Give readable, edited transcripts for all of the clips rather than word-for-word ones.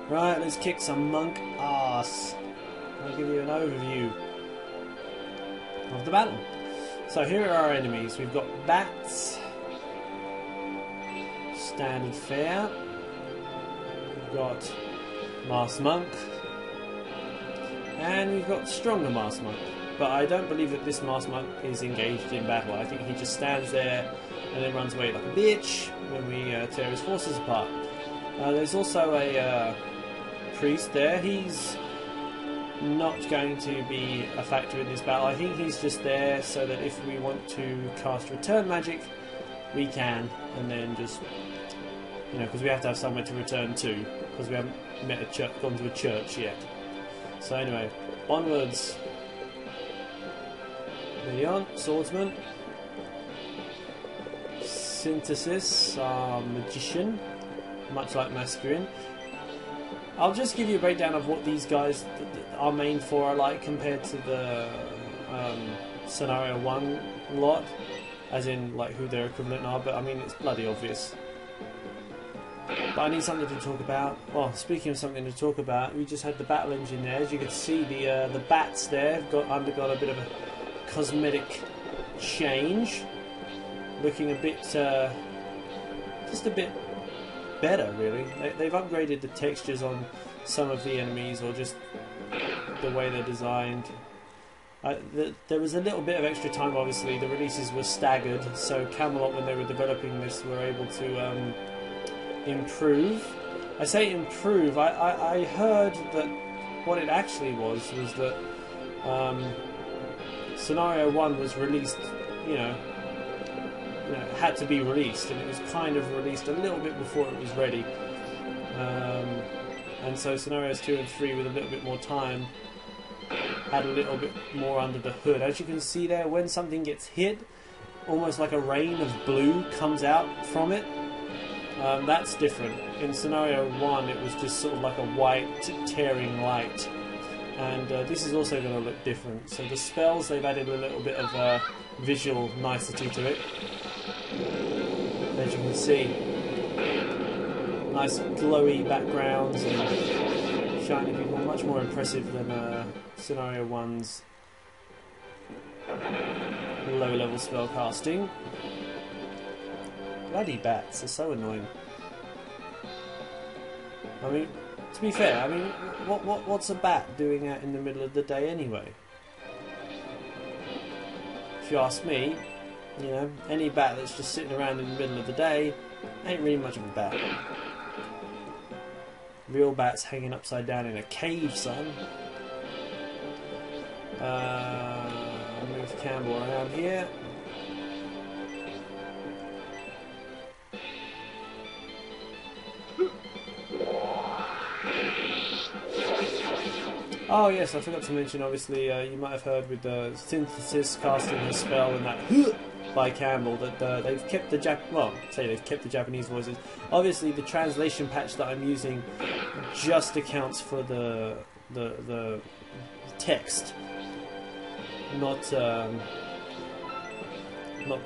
Right, let's kick some monk ass. I'll give you an overview of the battle. So here are our enemies. We've got bats, standard fare. We've got masked monk, and we've got stronger masked monk. But I don't believe that this masked monk is engaged in battle. I think he just stands there and then runs away like a bitch when we tear his forces apart. There's also a priest there. He's not going to be a factor in this battle. I think he's just there so that if we want to cast return magic, we can, and then just, you know, because we have to have somewhere to return to, because we haven't gone to a church yet. So anyway, onwards. Leon, swordsman. Synthesis, magician, much like Masculine. I'll just give you a breakdown of what these guys are main for are like compared to the Scenario 1 lot, as in like who their equivalent are, but I mean it's bloody obvious. But I need something to talk about. Well, speaking of something to talk about, we just had the battle engine there. As you can see, the bats there have undergone a bit of a cosmetic change, looking a bit, just a bit better really. They've upgraded the textures on some of the enemies, or just the way they're designed. There was a little bit of extra time, obviously. The releases were staggered, so Camelot, when they were developing this, were able to improve. I say improve, I heard that what it actually was that Scenario 1 was released, you know, had to be released, and it was kind of released a little bit before it was ready. And so Scenarios 2 and 3, with a little bit more time, had a little bit more under the hood. As you can see there, when something gets hit, almost like a rain of blue comes out from it. That's different. In Scenario 1, it was just sort of like a white tearing light. And this is also going to look different. So the spells, they've added a little bit of visual nicety to it. As you can see, nice glowy backgrounds and shiny people, much more impressive than Scenario 1's low-level spell casting. Bloody bats are so annoying. I mean, to be fair, I mean, what's a bat doing out in the middle of the day anyway? If you ask me, you know, any bat that's just sitting around in the middle of the day ain't really much of a bat. Real bats hanging upside down in a cave, son. Move Campbell around here. Oh yes, I forgot to mention, obviously, you might have heard with the Synthesis casting her spell and that by Campbell, that they've kept the they've kept the Japanese voices. Obviously, the translation patch that I'm using just accounts for the text, not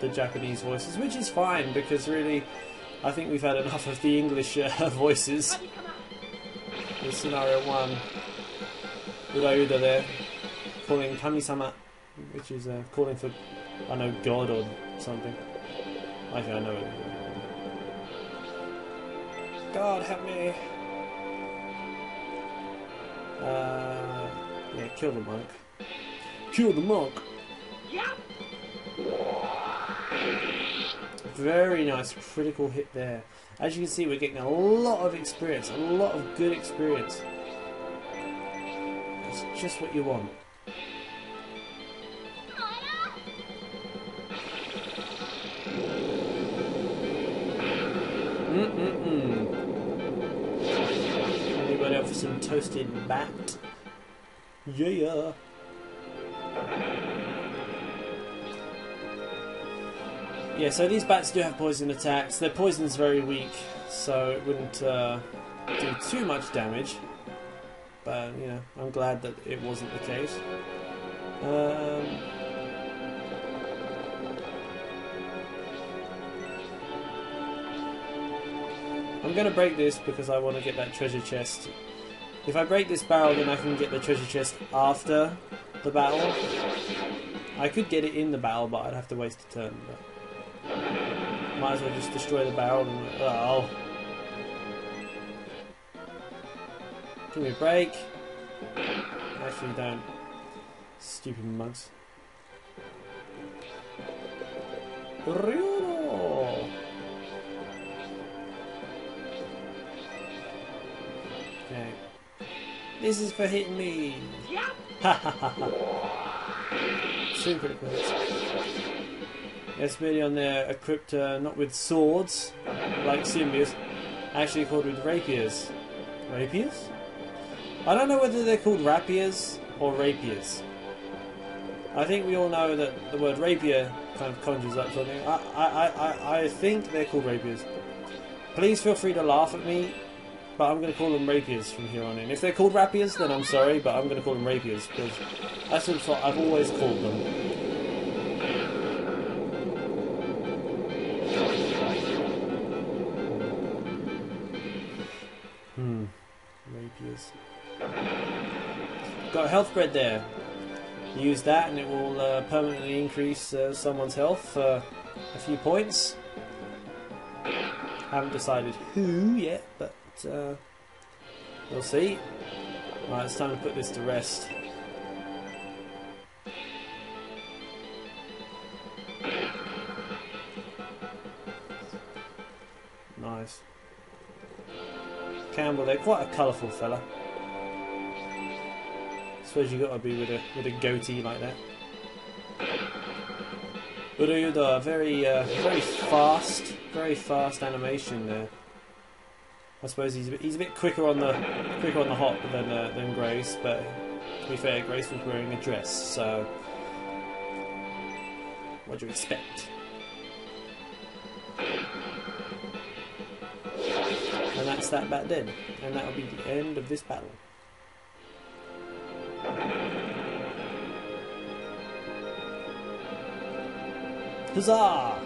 the Japanese voices, which is fine, because really, I think we've had enough of the English voices. In Scenario 1, Urauda there, calling Kami-sama, which is calling for, I know, God or something. Actually, I know it. God help me! Yeah, kill the monk. Kill the monk! Very nice critical hit there. As you can see, we're getting a lot of experience, a lot of good experience. It's just what you want. Anybody up for some toasted bat? Yeah. Yeah, so these bats do have poison attacks. Their poison's very weak, so it wouldn't do too much damage. But, you know, I'm glad that it wasn't the case. I'm going to break this because I want to get that treasure chest If I break this barrel, then I can get the treasure chest after the battle. I could get it in the battle, but I'd have to waste a turn. But might as well just destroy the barrel and... Oh. Give me a break. Actually, don't. Stupid mugs. Okay. This is for hitting me. Ha ha ha ha. Super critical hits. Yes, merely on there equipped not with swords like Symbios, actually called with rapiers. Rapiers? I don't know whether they're called rapiers or rapiers. I think we all know that the word rapier kind of conjures up something. I think they're called rapiers. Please feel free to laugh at me, but I'm going to call them rapiers from here on in. If they're called rapiers, then I'm sorry, but I'm going to call them rapiers because that's what I've always called them. Rapiers. Got a health bread there. Use that and it will permanently increase someone's health for a few points. Haven't decided who yet, but we'll see. Right, it's time to put this to rest. Nice. Campbell, they're quite a colourful fella. Suppose you got to be with a goatee like that. Uryuda, very fast animation there. I suppose he's a bit quicker on the hop than Grace, but to be fair, Grace was wearing a dress, so what do you expect? And that's that bat dead, and that will be the end of this battle. Huzzah!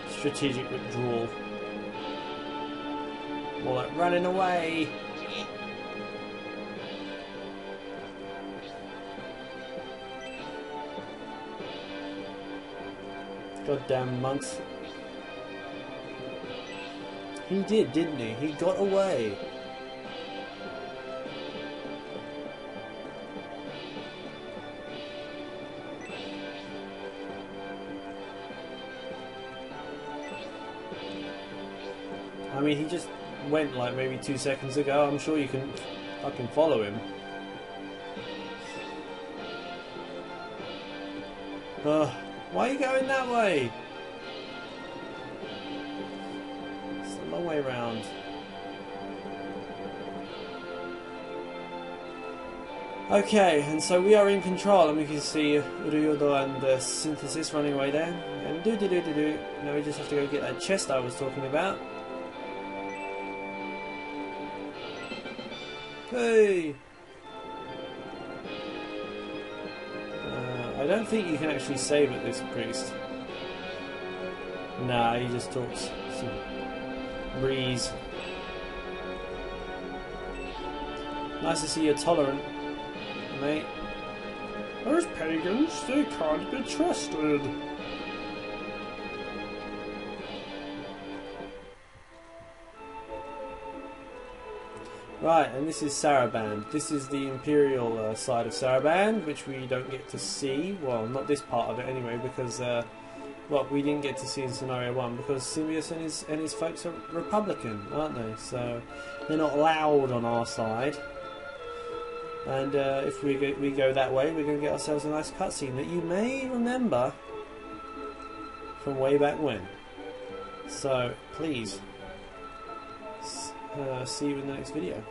Strategic withdrawal. More like running away. Goddamn monks. He did, didn't he? He got away. I mean, he just went like maybe 2 seconds ago. I'm sure you can fucking follow him. Why are you going that way? It's a long way round. Okay, and so we are in control, and we can see Uryodo and the Synthesis running away there. And do. Now we just have to go get that chest I was talking about. Hey! I don't think you can actually save at this priest. Nah, he just talks some breeze. Nice to see you're tolerant, mate. Those pagans, they can't be trusted. Right, and this is Saraband. This is the Imperial side of Saraband, which we don't get to see. Well, not this part of it anyway, because well, we didn't get to see in Scenario 1 because Symbios and his folks are Republican, aren't they? So they're not allowed on our side. And if we go that way, we're going to get ourselves a nice cutscene that you may remember from way back when. So please. See you in the next video.